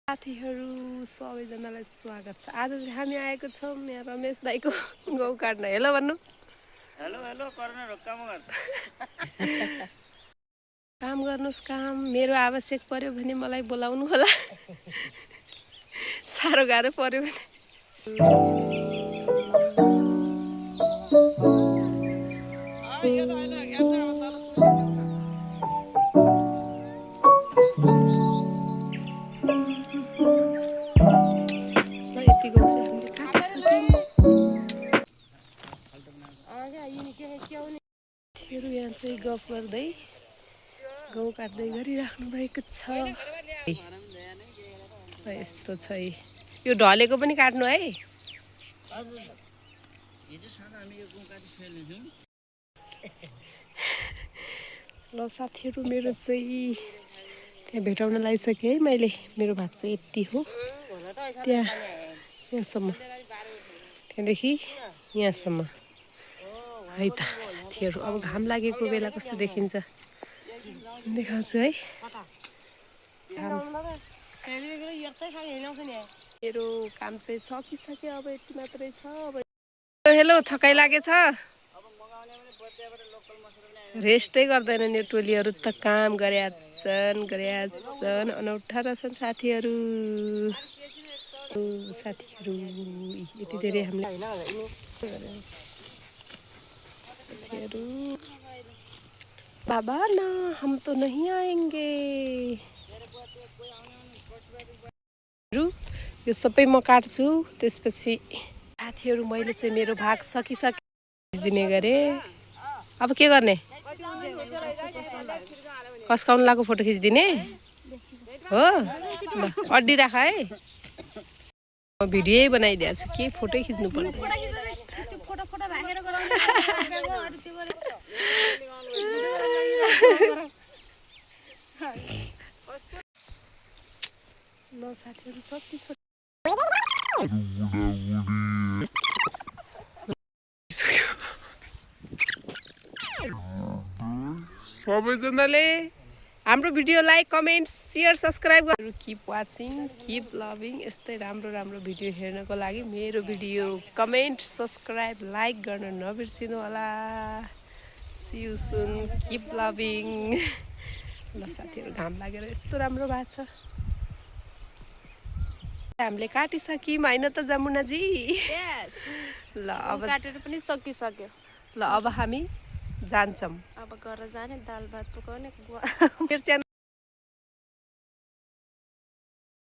साथीहरू सबैजनालाई स्वागत छ। आज चाहिँ हामी आएको छौँ यहाँ रमेश दाईको गहुँ काट्न। हेलो भन्नु। हेलो हेलो कर्नर काम गर। काम गर्नुस् काम। मेरो आवश्यक पर्यो भने मलाई बोलाउनु होला। साह्रो गाह्रो पर्यो भने यतिको चाहिँ हामीले काटिसक्यौँ। साथीहरू यहाँ चाहिँ गफ गर्दै गहुँ काट्दै गरिराख्नु भएको छ। यस्तो छ यो ढलेको पनि काट्नु है। ल साथीहरू मेरो चाहिँ त्यहाँ भेटाउन लागिसकेँ है मैले। मेरो भाग चाहिँ यति हो, त्यहाँ यहाँसम्म, त्यहाँदेखि यहाँसम्म है त साथीहरू। अब घाम लागेको बेला कस्तो देखिन्छ देखाउँछु है। मेरो काम चाहिँ सकिसक्यो, अब यति मात्रै छ। अब हेलो थकाइ लागेछ, रेस्टै गर्दैनन् यो टोलीहरू त। काम गरेछन् अनौठा रहेछन् साथीहरू। यति धेरै हामीले साथीहरू। बाबा ना हम तो नहीं आएंगे। यो सबै म काट्छु, त्यसपछि साथीहरू मैले चाहिँ मेरो भाग सकिसके गरे। अब के गर्ने? कस्काउनु लाग्यो, फोटो खिचिदिने हो। ल अड्डी राख है, म भिडियो बनाइदिएको छु, के फोटो खिच्नु पर्ने। ल साथीहरू सकिसक्यो। सबैजनाले हाम्रो video like comment share subscribe गर्नु। Keep watching, keep loving. यस्तै राम्रो राम्रो भिडियो हेर्नको लागि मेरो भिडियो कमेन्ट सब्सक्राइब लाइक गर्न नबिर्सिनु होला। See you soon, keep loving. ल साथीहरू घाम लागेर यस्तो राम्रो भएको छ। हामीले काटिसक्यौँ होइन त जमुनाजी? ल अब काटेर पनि सकिसक्यो। ल अब हामी जान्छौँ। अब घर जाने, दाल भात पकाउने।